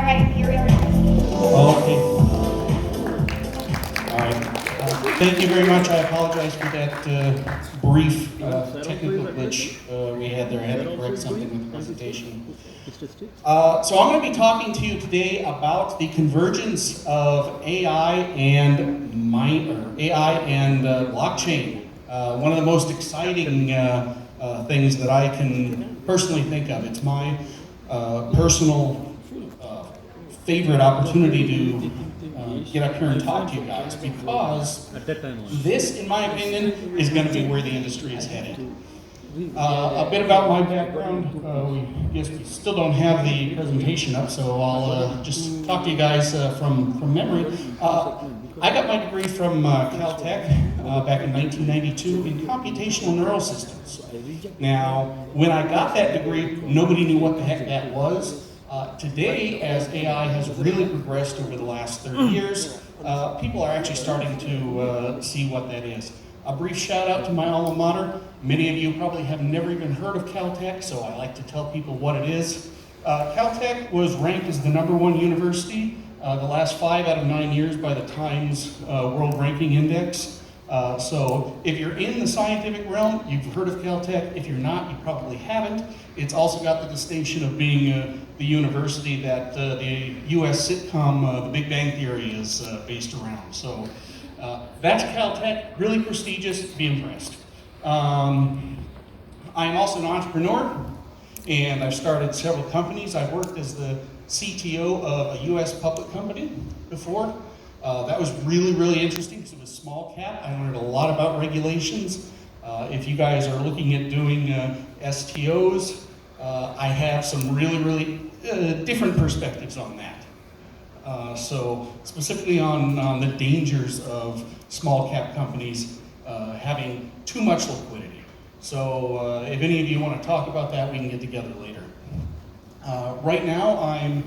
right, you're real nice. Okay. All right. Thank you very much. I apologize for that brief technical glitch we had there. I had to correct something with the presentation. So I'm going to be talking to you today about the convergence of AI and blockchain. One of the most exciting things that I can personally think of. It's my personal favorite opportunity to get up here and talk to you guys, because this, in my opinion, is going to be where the industry is headed. A bit about my background. We still don't have the presentation up, so I'll just talk to you guys from memory. I got my degree from Caltech back in 1992 in computational neural systems. Now, when I got that degree, nobody knew what the heck that was. Today, as AI has really progressed over the last 30 years, people are actually starting to see what that is. A brief shout out to my alma mater. Many of you probably have never even heard of Caltech, so I like to tell people what it is. Caltech was ranked as the #1 university the last 5 out of 9 years by the Times World Ranking Index. So if you're in the scientific realm, you've heard of Caltech. If you're not, you probably haven't. It's also got the distinction of being the university that the US sitcom The Big Bang Theory is based around. So that's Caltech, really prestigious, be impressed. I'm also an entrepreneur, and I've started several companies. I've worked as the CTO of a US public company before. That was really, really interesting because it was small cap. I learned a lot about regulations. If you guys are looking at doing STOs, I have some really, really different perspectives on that. So specifically on the dangers of small cap companies having too much liquidity. So if any of you want to talk about that, we can get together later. Right now, I'm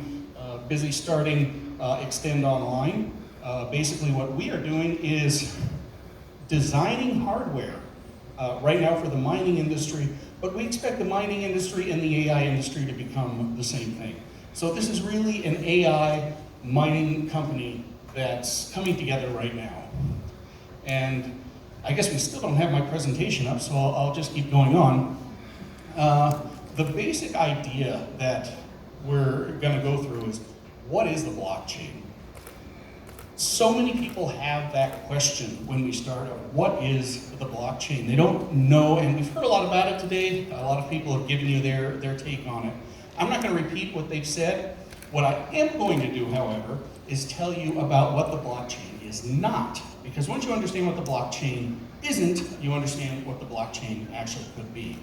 busy starting Extend Online. Basically what we are doing is designing hardware right now for the mining industry, but we expect the mining industry and the AI industry to become the same thing. So this is really an AI mining company that's coming together right now. And I guess we still don't have my presentation up, so I'll just keep going on. The basic idea that we're going to go through is, what is the blockchain? So many people have that question when we start out. What is the blockchain? They don't know, and we've heard a lot about it today. A lot of people have given you their take on it. I'm not going to repeat what they've said. What I am going to do, however, is tell you about what the blockchain is not. Because once you understand what the blockchain isn't, you understand what the blockchain actually could be.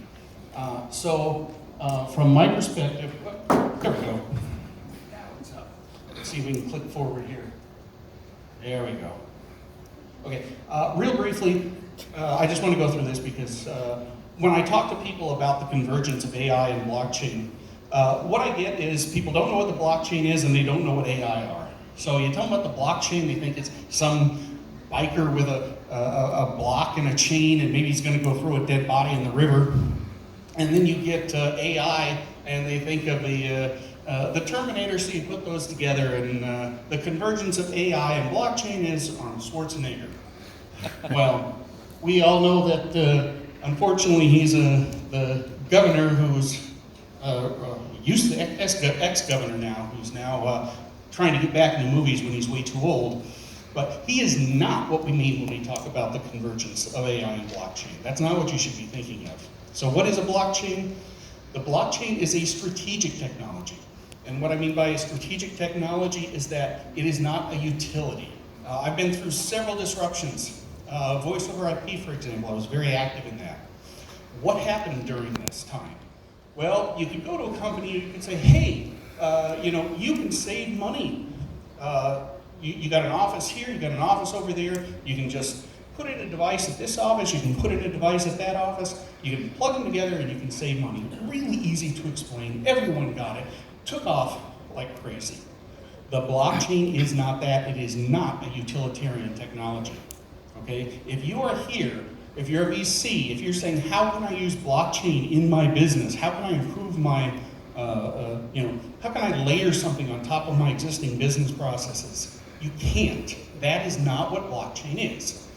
From my perspective, there we go. Let's see if we can click forward here. There we go. Okay, real briefly, I just want to go through this because when I talk to people about the convergence of AI and blockchain, what I get is people don't know what the blockchain is and they don't know what AI are. So you tell them about the blockchain, they think it's some biker with a block and a chain, and maybe he's going to go throw a dead body in the river. And then you get AI, and they think of the Terminator, so you put those together, and the convergence of AI and blockchain is Arnold Schwarzenegger. Well, we all know that unfortunately he's the governor who's used to ex-governor now, who's now trying to get back into movies when he's way too old. But he is not what we mean when we talk about the convergence of AI and blockchain. That's not what you should be thinking of. So what is a blockchain? The blockchain is a strategic technology. And what I mean by a strategic technology is that it is not a utility. I've been through several disruptions. Voice over IP, for example, I was very active in that. What happened during this time? Well, you could go to a company and you could say, hey, you can save money. You got an office here, you got an office over there, you can just put in a device at this office, you can put in a device at that office, you can plug them together and you can save money. Really easy to explain, everyone got it, took off like crazy. The blockchain is not that, it is not a utilitarian technology, okay? If you are here, if you're a VC, if you're saying, how can I use blockchain in my business? How can I improve my how can I layer something on top of my existing business processes? You can't. That is not what blockchain is.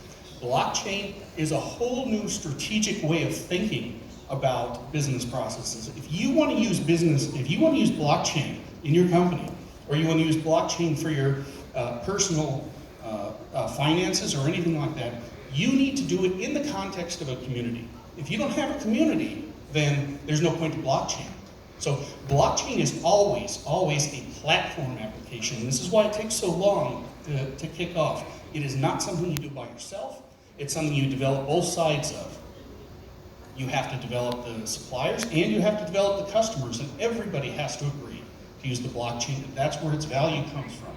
Blockchain is a whole new strategic way of thinking about business processes. If you want to use blockchain in your company, or you want to use blockchain for your personal finances or anything like that, you need to do it in the context of a community. If you don't have a community, then there's no point to blockchain. So blockchain is always a platform application. This is why it takes so long to kick off. It is not something you do by yourself. It's something you develop both sides of. You have to develop the suppliers and you have to develop the customers, and everybody has to agree to use the blockchain. That's where its value comes from.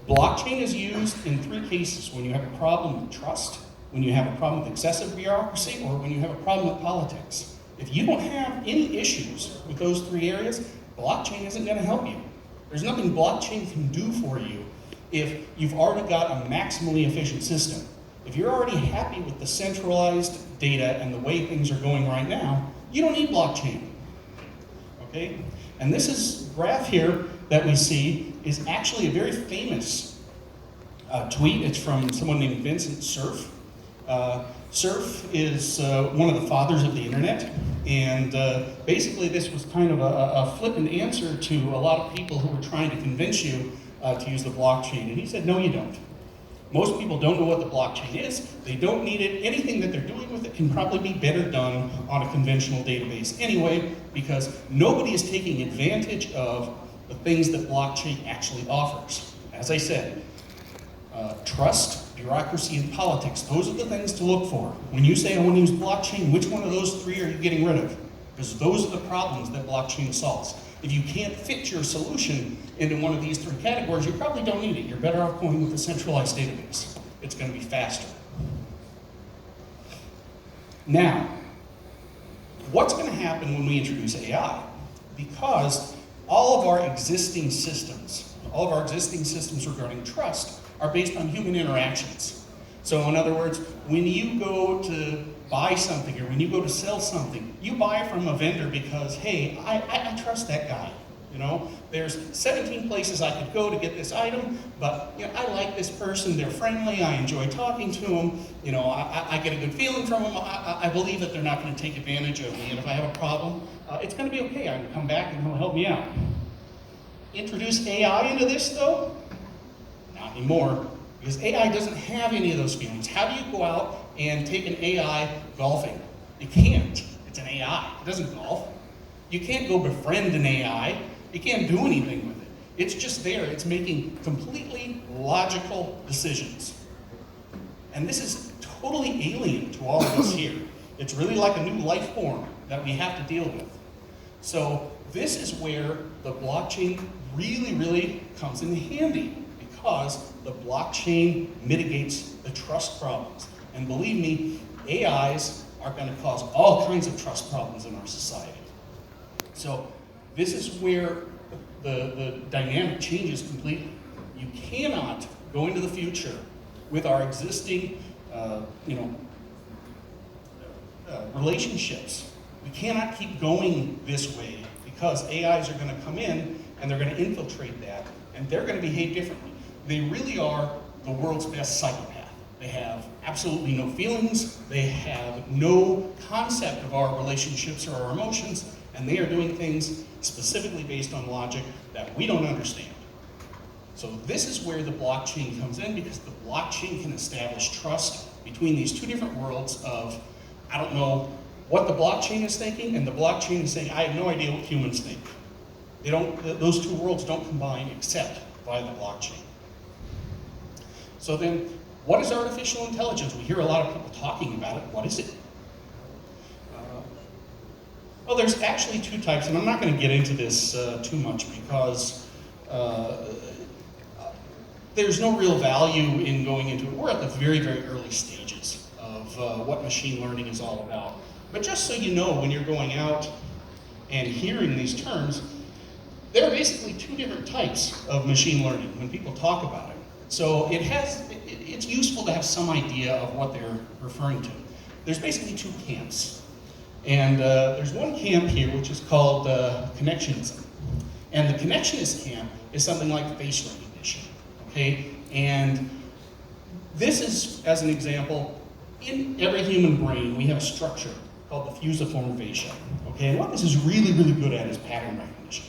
Blockchain is used in 3 cases: when you have a problem with trust, when you have a problem with excessive bureaucracy, or when you have a problem with politics. If you don't have any issues with those 3 areas, blockchain isn't going to help you. There's nothing blockchain can do for you if you've already got a maximally efficient system. If you're already happy with the centralized data and the way things are going right now, you don't need blockchain. Okay? And this graph here that we see is actually a very famous tweet. It's from someone named Vincent Cerf. Cerf is one of the fathers of the internet, and basically this was kind of a flippant answer to a lot of people who were trying to convince you to use the blockchain. And he said, no, you don't. Most people don't know what the blockchain is. They don't need it. Anything that they're doing with it can probably be better done on a conventional database anyway, because nobody is taking advantage of the things that blockchain actually offers. As I said, trust, bureaucracy, and politics, those are the things to look for. When you say, I want to use blockchain, which one of those 3 are you getting rid of? Because those are the problems that blockchain solves. If you can't fit your solution into one of these 3 categories, you probably don't need it. You're better off going with a centralized database. It's going to be faster. Now, what's going to happen when we introduce AI? Because all of our existing systems regarding trust are based on human interactions. So in other words, when you go to buy something or when you go to sell something, you buy from a vendor because, hey, I trust that guy. You know, there's 17 places I could go to get this item, but I like this person, they're friendly, I enjoy talking to them, I get a good feeling from them, I believe that they're not going to take advantage of me, and if I have a problem, it's going to be okay, I can come back and he'll help me out. Introduce AI into this though? Not anymore, because AI doesn't have any of those feelings. How do you go out and take an AI golfing? You can't. It's an AI. It doesn't golf. You can't go befriend an AI. You can't do anything with it. It's just there. It's making completely logical decisions. And this is totally alien to all of us here. It's really like a new life form that we have to deal with. So this is where the blockchain really comes in handy, because the blockchain mitigates the trust problems. And believe me, AIs are going to cause all kinds of trust problems in our society. So this is where the dynamic changes completely. You cannot go into the future with our existing relationships. We cannot keep going this way, because AIs are going to come in and they're going to infiltrate that, and they're going to behave differently. They really are the world's best psychopath. They have absolutely no feelings, they have no concept of our relationships or our emotions, and they are doing things specifically based on logic that we don't understand. So this is where the blockchain comes in, because the blockchain can establish trust between these 2 different worlds of, I don't know what the blockchain is thinking, and the blockchain is saying, I have no idea what humans think. Those 2 worlds don't combine except by the blockchain. So then, what is artificial intelligence? We hear a lot of people talking about it. What is it? Well, there's actually 2 types, and I'm not going to get into this too much, because there's no real value in going into it. We're at the very early stages of what machine learning is all about. But just so you know, when you're going out and hearing these terms, there are basically 2 different types of machine learning when people talk about it. So it's useful to have some idea of what they're referring to. There's basically 2 camps. And there's one camp here which is called connectionism. And the connectionist camp is something like face recognition, okay? And this is, as an example, in every human brain, we have a structure called the fusiform fascia, okay? And what this is really, really good at is pattern recognition.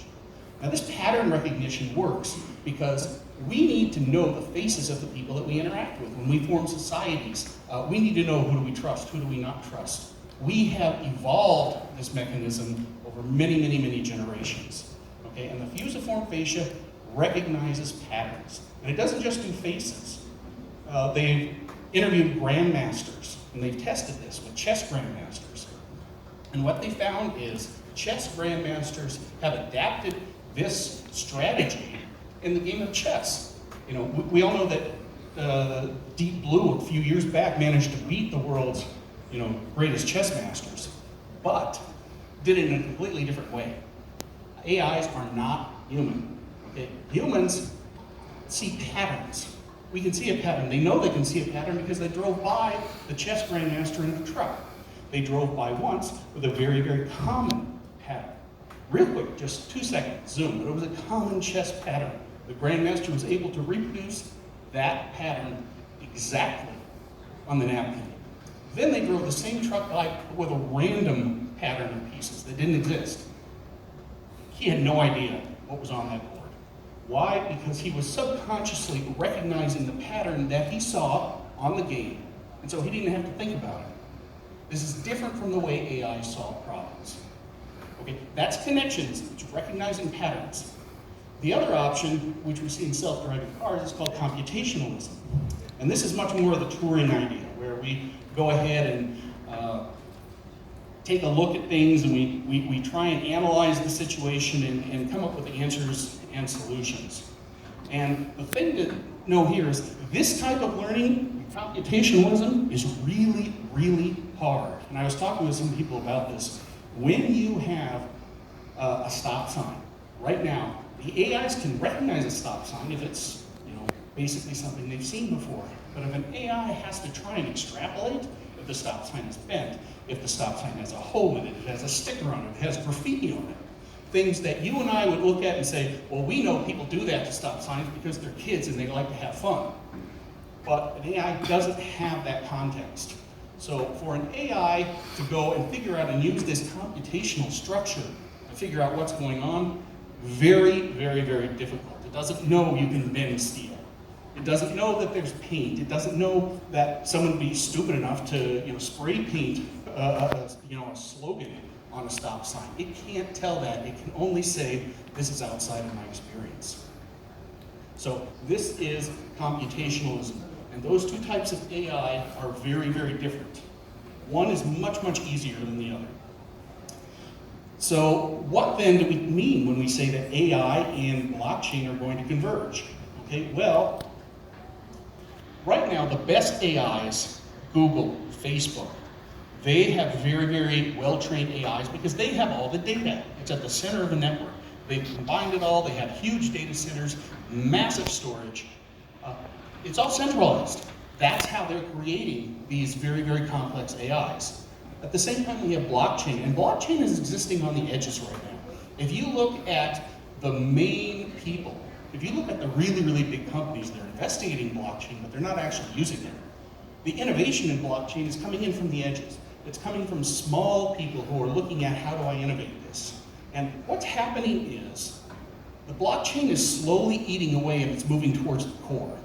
Now, this pattern recognition works because we need to know the faces of the people that we interact with. When we form societies, we need to know who do we trust, who do we not trust. We have evolved this mechanism over many, many, many generations, okay? And the fusiform fascia recognizes patterns. And it doesn't just do faces. They've interviewed grandmasters, and they've tested this with chess grandmasters. And what they found is chess grandmasters have adapted this strategy in the game of chess. You know, we all know that Deep Blue a few years back managed to beat the world's, greatest chess masters, but did it in a completely different way. AIs are not human. Okay? Humans see patterns. We can see a pattern. They know they can see a pattern because they drove by the chess grandmaster in the truck. They drove by once with a very, very common pattern. Real quick, just 2 seconds, zoom, but it was a common chess pattern. The grandmaster was able to reproduce that pattern exactly on the napkin. Then they drove the same truck by with a random pattern of pieces that didn't exist. He had no idea what was on that board. Why? Because he was subconsciously recognizing the pattern that he saw on the game, and so he didn't have to think about it. This is different from the way AI solve problems. Okay, that's connections, it's recognizing patterns. The other option, which we see in self-driving cars, is called computationalism. And this is much more of the Turing idea, where we go ahead and take a look at things and we try and analyze the situation and come up with answers and solutions. And the thing to know here is this type of learning, computationalism, is really, really hard. And I was talking with some people about this. When you have a stop sign, right now, the AIs can recognize a stop sign if it's basically something they've seen before. But if an AI has to try and extrapolate, if the stop sign is bent, if the stop sign has a hole in it, it has a sticker on it, it has graffiti on it, things that you and I would look at and say, well, we know people do that to stop signs because they're kids and they like to have fun. But an AI doesn't have that context. So for an AI to go and figure out and use this computational structure to figure out what's going on, very, very, very difficult. It doesn't know you can bend steel. It doesn't know that there's paint. It doesn't know that someone would be stupid enough to spray paint a slogan on a stop sign. It can't tell that. It can only say, this is outside of my experience. So this is computationalism. And those two types of AI are very, very different. One is much, much easier than the other. So what then do we mean when we say that AI and blockchain are going to converge? Okay, well, right now the best AIs, Google, Facebook, they have very, very well-trained AIs because they have all the data. It's at the center of a network. They've combined it all. They have huge data centers, massive storage. It's all centralized. That's how they're creating these very, very complex AIs. At the same time, we have blockchain, and blockchain is existing on the edges right now. If you look at the main people, if you look at the really, really big companies, they're investigating blockchain, but they're not actually using it. The innovation in blockchain is coming in from the edges. It's coming from small people who are looking at how do I innovate this. And what's happening is the blockchain is slowly eating away and it's moving towards the core.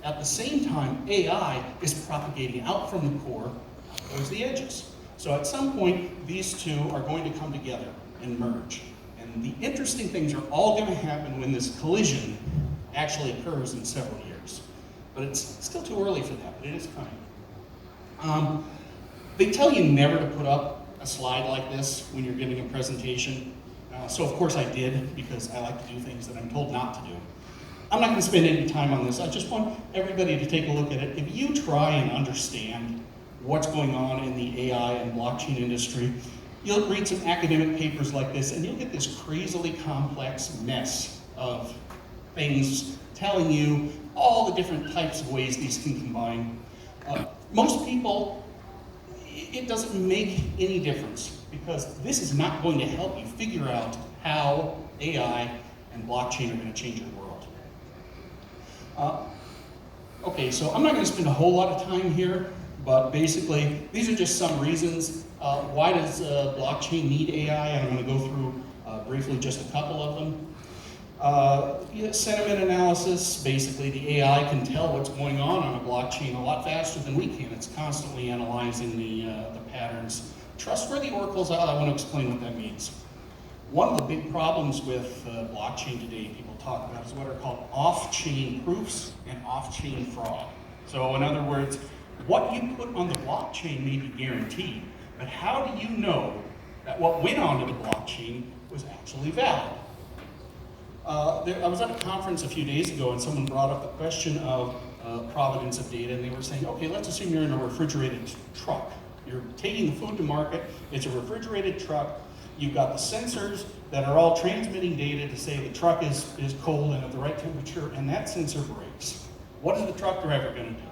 At the same time, AI is propagating out from the core towards the edges. So at some point, these two are going to come together and merge. And the interesting things are all going to happen when this collision actually occurs in several years. But it's still too early for that, but it is coming. They tell you never to put up a slide like this when you're giving a presentation. So of course I did, because I like to do things that I'm told not to do. I'm not going to spend any time on this. I just want everybody to take a look at it. If you try and understand what's going on in the AI and blockchain industry, you'll read some academic papers like this, and you'll get this crazily complex mess of things telling you all the different types of ways these can combine. Most people, it doesn't make any difference because this is not going to help you figure out how AI and blockchain are going to change your world. Okay, so I'm not going to spend a whole lot of time here, but basically, these are just some reasons. Why does blockchain need AI? And I'm going to go through briefly just a couple of them. Sentiment analysis, basically the AI can tell what's going on a blockchain a lot faster than we can. It's constantly analyzing the patterns. Trustworthy oracles, I want to explain what that means. One of the big problems with blockchain today, people talk about, is what are called off-chain proofs and off-chain fraud. So in other words, what you put on the blockchain may be guaranteed, but how do you know that what went onto the blockchain was actually valid? I was at a conference a few days ago and someone brought up the question of provenance of data, and they were saying, okay, let's assume you're in a refrigerated truck. You're taking the food to market, it's a refrigerated truck, you've got the sensors that are all transmitting data to say the truck is cold and at the right temperature, and that sensor breaks. What is the truck driver going to do?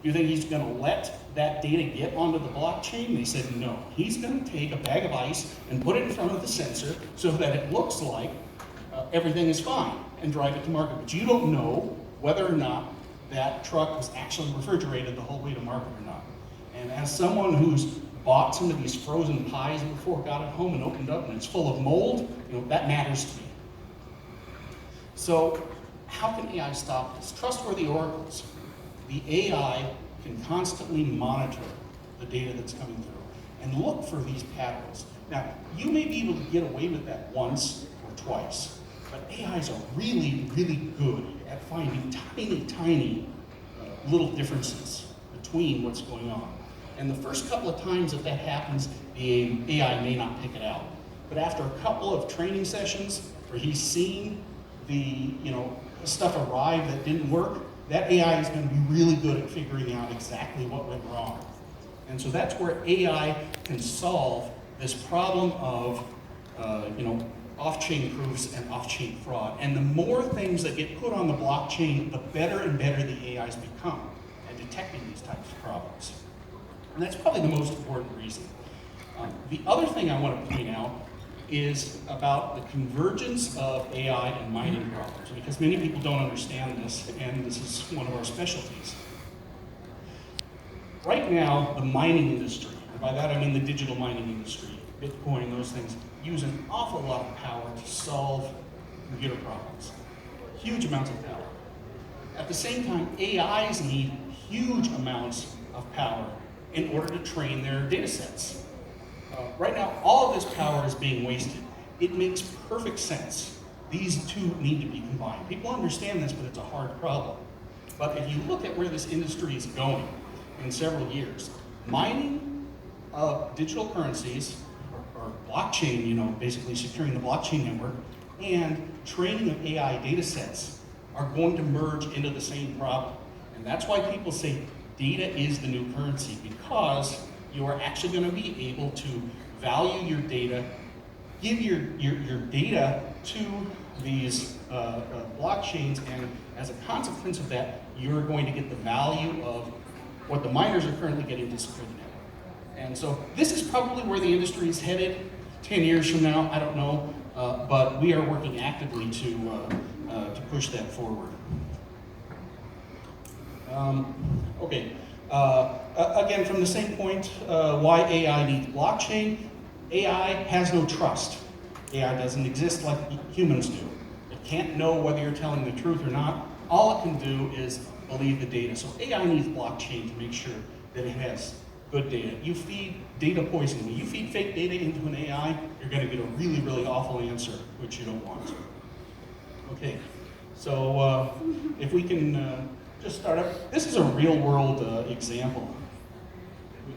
Do you think he's going to let that data get onto the blockchain? They said no. He's going to take a bag of ice and put it in front of the sensor so that it looks like everything is fine and drive it to market. But you don't know whether or not that truck was actually refrigerated the whole way to market or not. And as someone who's bought some of these frozen pies before, got it home and opened up and it's full of mold, that matters to me. So how can AI stop this? Trustworthy oracles. The AI can constantly monitor the data that's coming through and look for these patterns. Now, you may be able to get away with that once or twice, but AIs are really, really good at finding tiny little differences between what's going on. And the first couple of times that happens, the AI may not pick it out. But after a couple of training sessions where he's seen the stuff arrive that didn't work, that AI is going to be really good at figuring out exactly what went wrong. And so that's where AI can solve this problem of off-chain proofs and off-chain fraud. And the more things that get put on the blockchain, the better and better the AIs become at detecting these types of problems. And that's probably the most important reason. The other thing I want to point out is about the convergence of AI and mining problems, because many people don't understand this, and this is one of our specialties. Right now, the mining industry, and by that I mean the digital mining industry, Bitcoin, those things, use an awful lot of power to solve computer problems. Huge amounts of power. At the same time, AIs need huge amounts of power in order to train their data sets. Right now, all of this power is being wasted. It makes perfect sense. These two need to be combined. People understand this, but it's a hard problem. But if you look at where this industry is going in several years, mining of digital currencies, or blockchain, basically securing the blockchain network, and training of AI data sets are going to merge into the same problem. And that's why people say data is the new currency, because you are actually going to be able to value your data, give your data to these blockchains, and as a consequence of that, you're going to get the value of what the miners are currently getting to secure the network. And so this is probably where the industry is headed 10 years from now, I don't know, but we are working actively to push that forward. Okay. Again, from the same point, why AI needs blockchain. AI has no trust. AI doesn't exist like humans do. It can't know whether you're telling the truth or not. All it can do is believe the data. So AI needs blockchain to make sure that it has good data. You feed data poisoning. When you feed fake data into an AI, you're going to get a really, really awful answer, which you don't want. Okay, so if we can just start up. This is a real-world example. We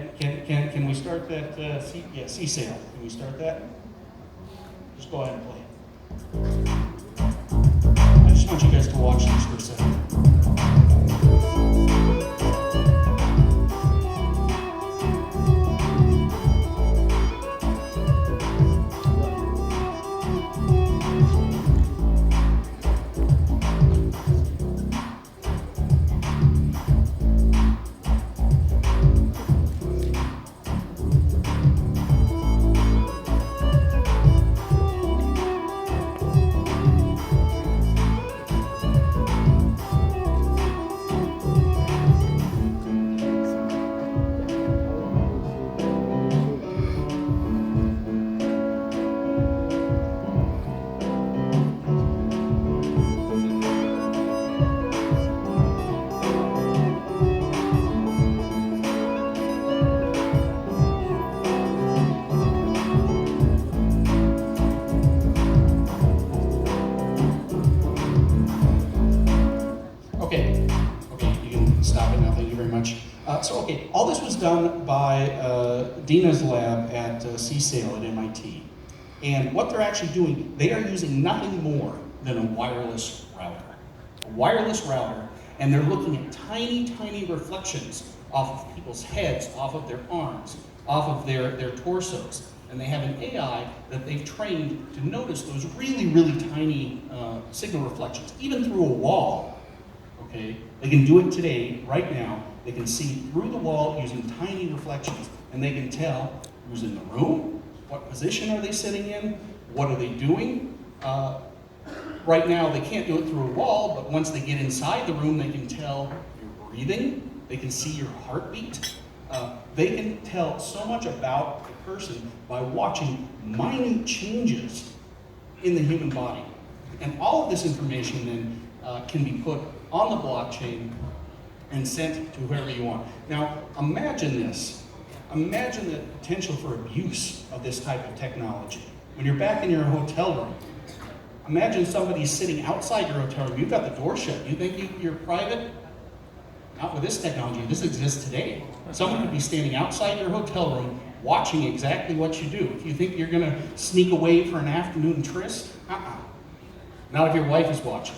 can, can we start that? C-Sale. Can we start that? Just go ahead and play it. I just want you guys to watch this for a second. Dina's lab at CSAIL at MIT. And what they're actually doing, they are using nothing more than a wireless router. A wireless router, and they're looking at tiny, tiny reflections off of people's heads, off of their arms, off of their torsos. And they have an AI that they've trained to notice those really, really tiny signal reflections, even through a wall, okay? They can do it today, right now. They can see through the wall using tiny reflections, and they can tell who's in the room, what position are they sitting in, what are they doing. Right now, they can't do it through a wall, but once they get inside the room, they can tell you're breathing, they can see your heartbeat. They can tell so much about the person by watching minute changes in the human body. And all of this information then can be put on the blockchain and sent to whoever you want. Now, imagine this. Imagine the potential for abuse of this type of technology. When you're back in your hotel room, imagine somebody sitting outside your hotel room. You've got the door shut. You think you're private? Not with this technology. This exists today. Someone could be standing outside your hotel room watching exactly what you do. If you think you're going to sneak away for an afternoon tryst, not if your wife is watching.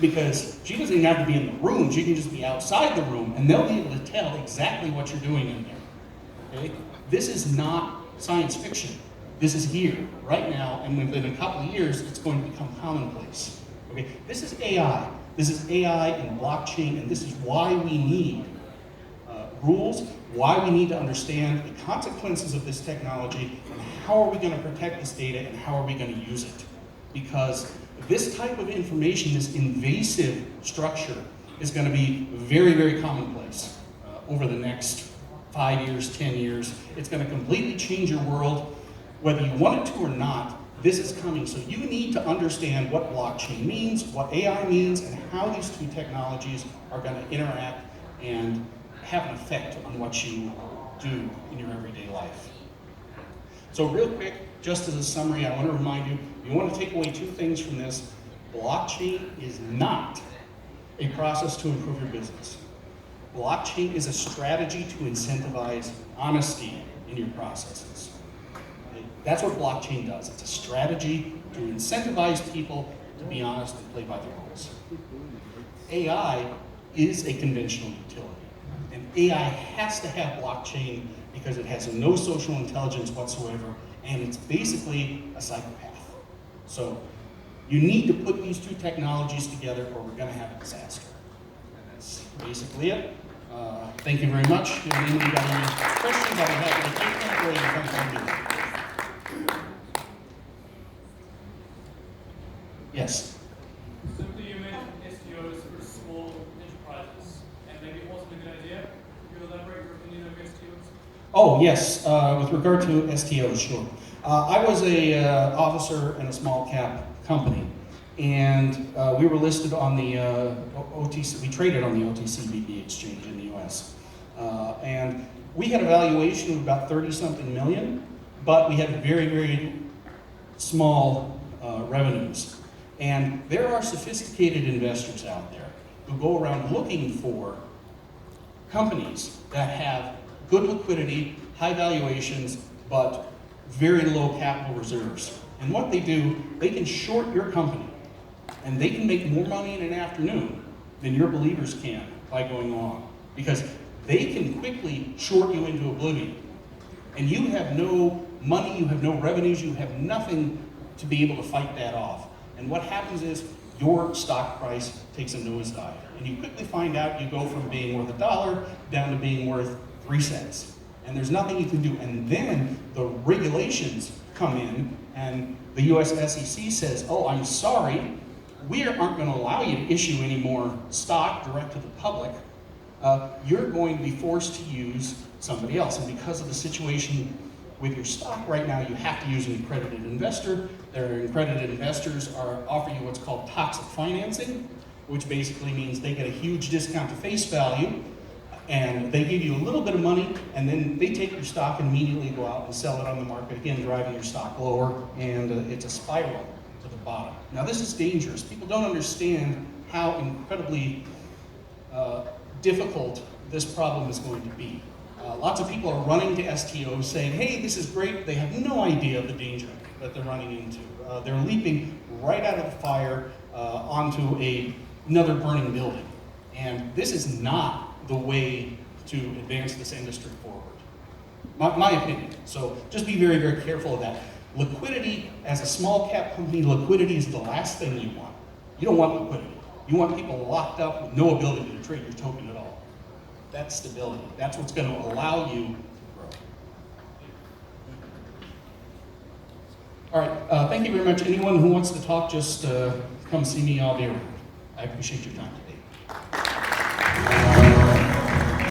Because she doesn't even have to be in the room. She can just be outside the room, and they'll be able to tell exactly what you're doing in there. Okay? This is not science fiction. This is here, right now, and within a couple of years, it's going to become commonplace. Okay? This is AI. This is AI and blockchain, and this is why we need rules, why we need to understand the consequences of this technology, and how are we going to protect this data, and how are we going to use it. Because this type of information, this invasive structure, is going to be very, very commonplace over the next 5 years, 10 years. It's going to completely change your world. Whether you want it to or not, this is coming. So you need to understand what blockchain means, what AI means, and how these two technologies are going to interact and have an effect on what you do in your everyday life. So real quick, just as a summary, I want to remind you, you want to take away two things from this. Blockchain is not a process to improve your business. Blockchain is a strategy to incentivize honesty in your processes. That's what blockchain does. It's a strategy to incentivize people to be honest and play by the rules. AI is a conventional utility. And AI has to have blockchain because it has no social intelligence whatsoever, and it's basically a psychopath. So you need to put these two technologies together or we're going to have a disaster. And that's basically it. Thank you very much. If anybody got any questions, I'll be happy to take them, or you can come find me. Yes? Simply, you mentioned STOs for small enterprises, and maybe it wasn't a good idea. Could you elaborate your opinion on STOs? Oh, yes. With regard to STOs, sure. I was a officer in a small cap company, and we were listed on the OTC. We traded on the OTC exchange in the U.S. And we had a valuation of about 30-something million, but we had very, very small revenues. And there are sophisticated investors out there who go around looking for companies that have good liquidity, high valuations, but very low capital reserves. And what they do, they can short your company, and they can make more money in an afternoon than your believers can by going long, because they can quickly short you into oblivion. And you have no money, you have no revenues, you have nothing to be able to fight that off. And what happens is your stock price takes a nosedive. And you quickly find out you go from being worth $1 down to being worth 3 cents. And there's nothing you can do. And then the regulations come in, and the US SEC says, oh, I'm sorry, we aren't going to allow you to issue any more stock direct to the public. You're going to be forced to use somebody else. And because of the situation with your stock right now, you have to use an accredited investor. Their accredited investors offer you what's called toxic financing, which basically means they get a huge discount to face value, and they give you a little bit of money, and then they take your stock and immediately go out and sell it on the market, again, driving your stock lower, and it's a spiral to the bottom. Now, this is dangerous. People don't understand how incredibly difficult this problem is going to be. Lots of people are running to STOs saying, hey, this is great. They have no idea of the danger that they're running into. They're leaping right out of the fire onto another burning building. And this is not the way to advance this industry forward. My opinion. So just be very, very careful of that. Liquidity, as a small cap company, liquidity is the last thing you want. You don't want liquidity. You want people locked up with no ability to trade your token at all. That's stability. That's what's going to allow you to grow. All right, thank you very much. Anyone who wants to talk, just come see me. I'll be around. I appreciate your time.